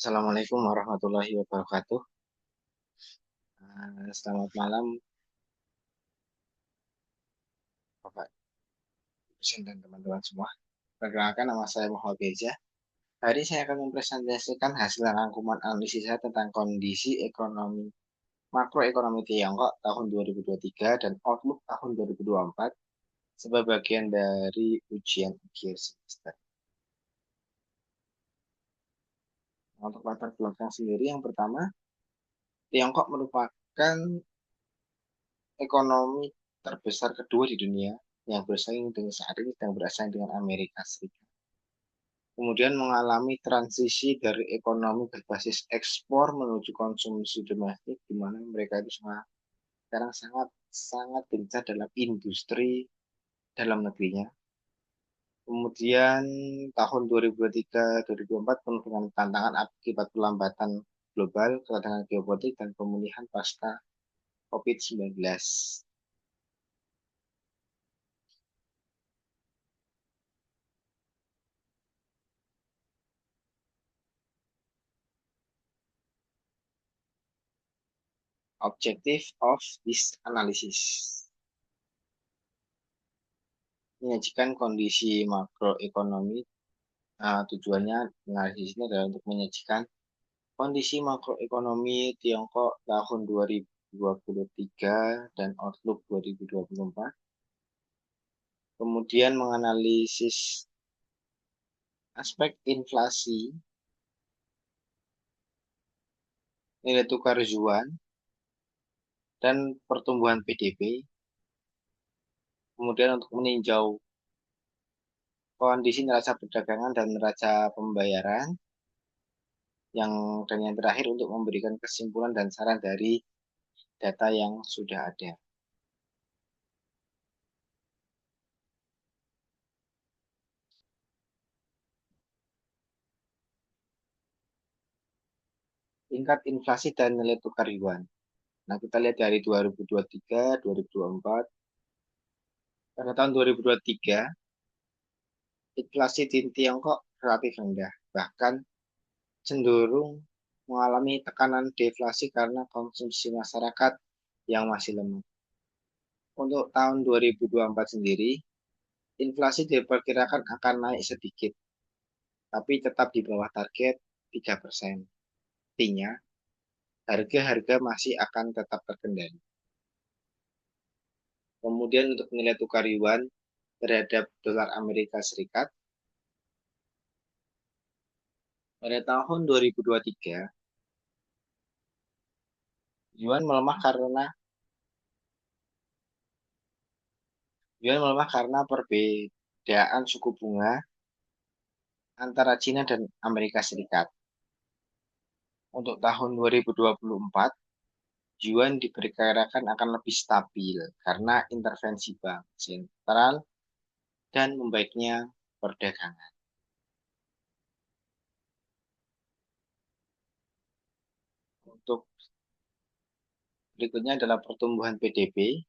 Assalamualaikum warahmatullahi wabarakatuh. Selamat malam, Bapak dosen dan teman-teman semua. Perkenalkan, nama saya Muhammad Beza. Hari ini saya akan mempresentasikan hasil rangkuman analisis saya tentang kondisi ekonomi makroekonomi Tiongkok tahun 2023 dan outlook tahun 2024 sebagai bagian dari ujian akhir semester. Untuk latar belakang sendiri, yang pertama, Tiongkok merupakan ekonomi terbesar kedua di dunia yang bersaing dengan saat ini sedang bersaing dengan Amerika Serikat. Kemudian mengalami transisi dari ekonomi berbasis ekspor menuju konsumsi domestik, di mana mereka itu sekarang sangat sangat gencar dalam industri dalam negerinya. Kemudian tahun 2023-2024 penuh dengan tantangan akibat pelambatan global, ketegangan geopolitik, dan pemulihan pasca COVID-19. Objective of this analysis: menyajikan kondisi makroekonomi. Tujuannya analisis ini adalah untuk menyajikan kondisi makroekonomi Tiongkok tahun 2023 dan outlook 2024. Kemudian menganalisis aspek inflasi, nilai tukar yuan, dan pertumbuhan PDB. Kemudian untuk meninjau kondisi neraca perdagangan dan neraca pembayaran. Yang terakhir untuk memberikan kesimpulan dan saran dari data yang sudah ada. Tingkat inflasi dan nilai tukar yuan. Nah, kita lihat dari 2023, 2024. Pada tahun 2023, inflasi di Tiongkok relatif rendah, bahkan cenderung mengalami tekanan deflasi karena konsumsi masyarakat yang masih lemah. Untuk tahun 2024 sendiri, inflasi diperkirakan akan naik sedikit, tapi tetap di bawah target 3%. Artinya, harga-harga masih akan tetap terkendali. Kemudian untuk nilai tukar yuan terhadap dolar Amerika Serikat, pada tahun 2023, yuan melemah karena perbedaan suku bunga antara Cina dan Amerika Serikat. Untuk tahun 2024, yuan diperkirakan akan lebih stabil karena intervensi bank sentral dan membaiknya perdagangan. Untuk berikutnya adalah pertumbuhan PDB,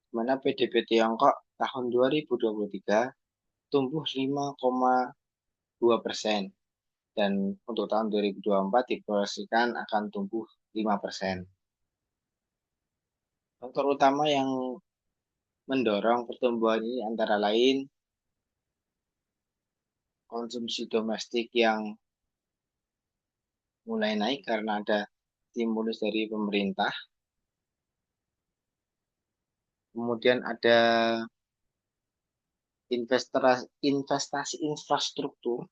di mana PDB Tiongkok tahun 2023 tumbuh 5,2%, dan untuk tahun 2024 diproyeksikan akan tumbuh 5%. Faktor utama yang mendorong pertumbuhan ini antara lain konsumsi domestik yang mulai naik karena ada stimulus dari pemerintah. Kemudian ada investasi infrastruktur,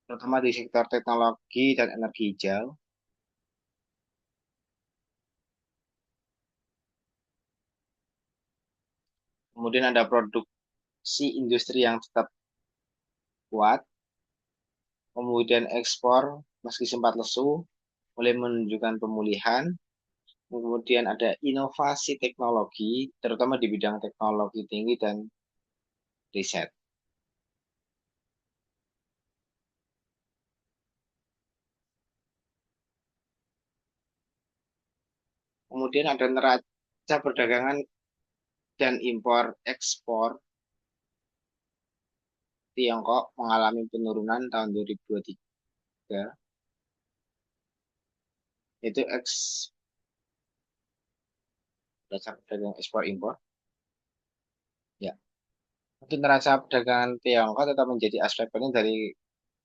terutama di sektor teknologi dan energi hijau. Kemudian ada produksi industri yang tetap kuat. Kemudian ekspor meski sempat lesu mulai menunjukkan pemulihan. Kemudian ada inovasi teknologi, terutama di bidang teknologi tinggi dan riset. Kemudian ada neraca perdagangan dan impor ekspor. Tiongkok mengalami penurunan tahun 2023 itu neraca perdagangan ekspor impor. Ya, untuk neraca perdagangan Tiongkok tetap menjadi aspek penting dari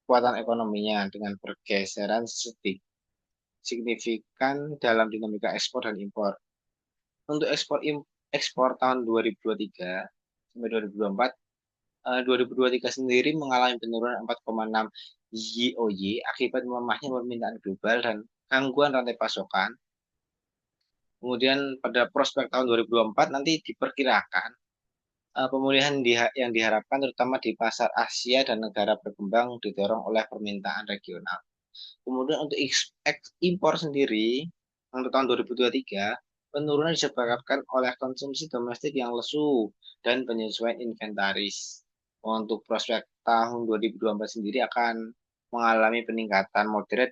kekuatan ekonominya dengan pergeseran signifikan dalam dinamika ekspor dan impor. Untuk ekspor tahun 2023 sampai 2024, 2023 sendiri mengalami penurunan 4,6 YoY akibat melemahnya permintaan global dan gangguan rantai pasokan. Kemudian pada prospek tahun 2024 nanti diperkirakan pemulihan yang diharapkan terutama di pasar Asia dan negara berkembang didorong oleh permintaan regional. Kemudian untuk impor sendiri untuk tahun 2023 penurunan disebabkan oleh konsumsi domestik yang lesu dan penyesuaian inventaris. Untuk prospek tahun 2024 sendiri akan mengalami peningkatan moderat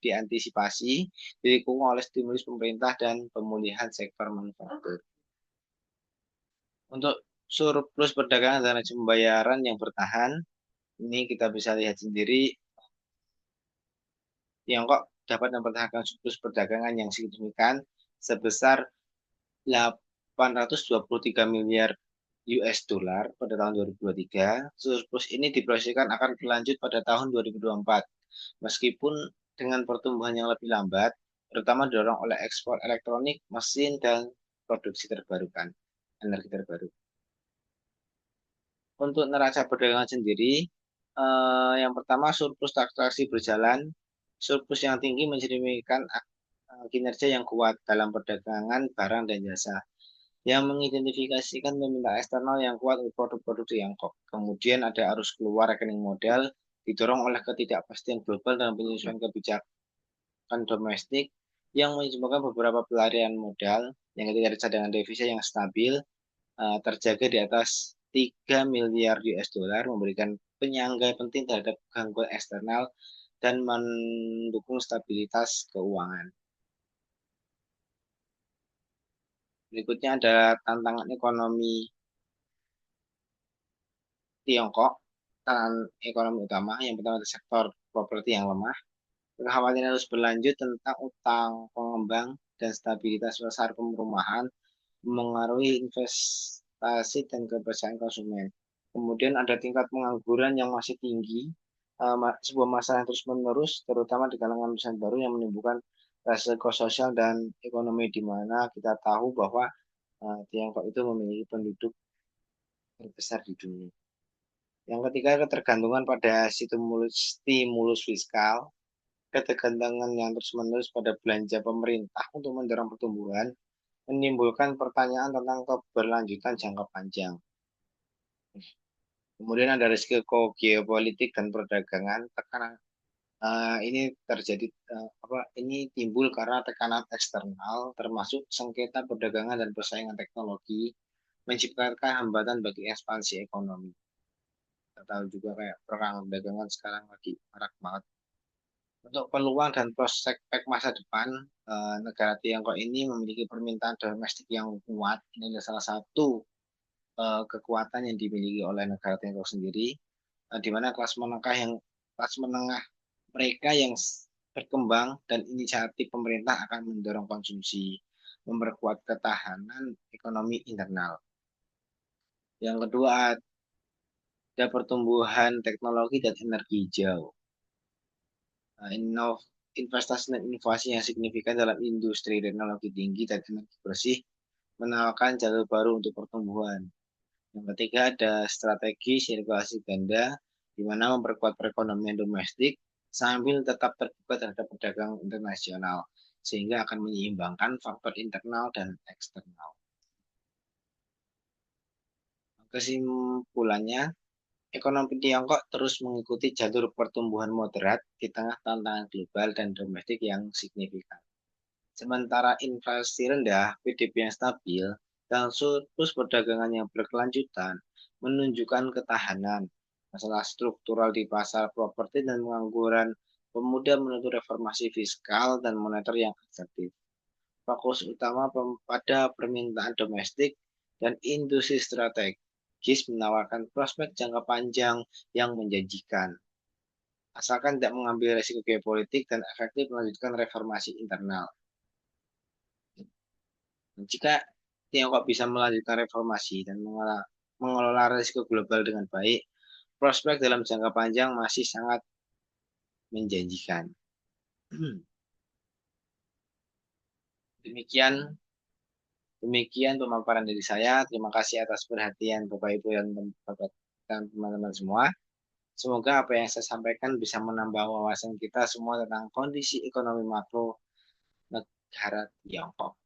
diantisipasi didukung oleh stimulus pemerintah dan pemulihan sektor manufaktur. Untuk surplus perdagangan dan neraca pembayaran yang bertahan, ini kita bisa lihat sendiri Tiongkok dapat mempertahankan surplus perdagangan yang signifikan sebesar 823 miliar US dollar pada tahun 2023. Surplus ini diproyeksikan akan berlanjut pada tahun 2024. Meskipun dengan pertumbuhan yang lebih lambat, terutama didorong oleh ekspor elektronik, mesin, dan produksi terbarukan, energi terbaru. Untuk neraca perdagangan sendiri, yang pertama surplus transaksi berjalan. Surplus yang tinggi mencerminkan kinerja yang kuat dalam perdagangan barang dan jasa yang mengidentifikasikan permintaan eksternal yang kuat untuk produk-produk Tiongkok. Kemudian ada arus keluar rekening modal didorong oleh ketidakpastian global dan penyesuaian kebijakan domestik yang menyebabkan beberapa pelarian modal yang ketika ada cadangan devisa yang stabil terjaga di atas 3 miliar US dollar memberikan penyangga penting terhadap gangguan eksternal dan mendukung stabilitas keuangan. Berikutnya ada tantangan ekonomi Tiongkok. Tantangan ekonomi utama yang pertama adalah sektor properti yang lemah. Kekhawatiran harus berlanjut tentang utang pengembang dan stabilitas pasar perumahan mengaruhi investasi dan kepercayaan konsumen. Kemudian ada tingkat pengangguran yang masih tinggi, sebuah masalah yang terus-menerus, terutama di kalangan lulusan baru yang menimbulkan resiko sosial dan ekonomi di mana kita tahu bahwa Tiongkok itu memiliki penduduk terbesar di dunia. Yang ketiga, ketergantungan pada stimulus fiskal, ketergantungan yang terus-menerus pada belanja pemerintah untuk mendorong pertumbuhan, menimbulkan pertanyaan tentang keberlanjutan jangka panjang. Kemudian ada risiko geopolitik dan perdagangan, tekanan ini terjadi ini timbul karena tekanan eksternal termasuk sengketa perdagangan dan persaingan teknologi menciptakan hambatan bagi ekspansi ekonomi. Kita tahu juga kayak perang dagangan sekarang lagi marak banget. Untuk peluang dan prospek masa depan, negara Tiongkok ini memiliki permintaan domestik yang kuat. Ini adalah salah satu kekuatan yang dimiliki oleh negara Tiongkok sendiri, di mana kelas menengah mereka yang berkembang dan inisiatif pemerintah akan mendorong konsumsi, memperkuat ketahanan ekonomi internal. Yang kedua ada pertumbuhan teknologi dan energi hijau. Investasi dan inovasi yang signifikan dalam industri teknologi tinggi dan energi bersih menawarkan jalur baru untuk pertumbuhan. Yang ketiga ada strategi sirkulasi ganda, di mana memperkuat perekonomian domestik sambil tetap terbuka terhadap perdagangan internasional, sehingga akan menyeimbangkan faktor internal dan eksternal. Kesimpulannya, ekonomi Tiongkok terus mengikuti jalur pertumbuhan moderat di tengah tantangan global dan domestik yang signifikan. Sementara inflasi rendah, PDB yang stabil, dan surplus perdagangan yang berkelanjutan menunjukkan ketahanan. Masalah struktural di pasar properti dan pengangguran pemuda menuntut reformasi fiskal dan moneter yang asertif. Fokus utama pada permintaan domestik dan industri strategis menawarkan prospek jangka panjang yang menjanjikan. asalkan tidak mengambil resiko geopolitik dan efektif melanjutkan reformasi internal. Jika Tiongkok bisa melanjutkan reformasi dan mengelola risiko global dengan baik, prospek dalam jangka panjang masih sangat menjanjikan. Demikian demikian pemaparan dari saya. Terima kasih atas perhatian Bapak Ibu dan teman-teman semua. Semoga apa yang saya sampaikan bisa menambah wawasan kita semua tentang kondisi ekonomi makro negara Tiongkok.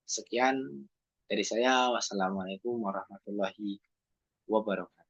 Sekian dari saya. Wassalamualaikum warahmatullahi wabarakatuh.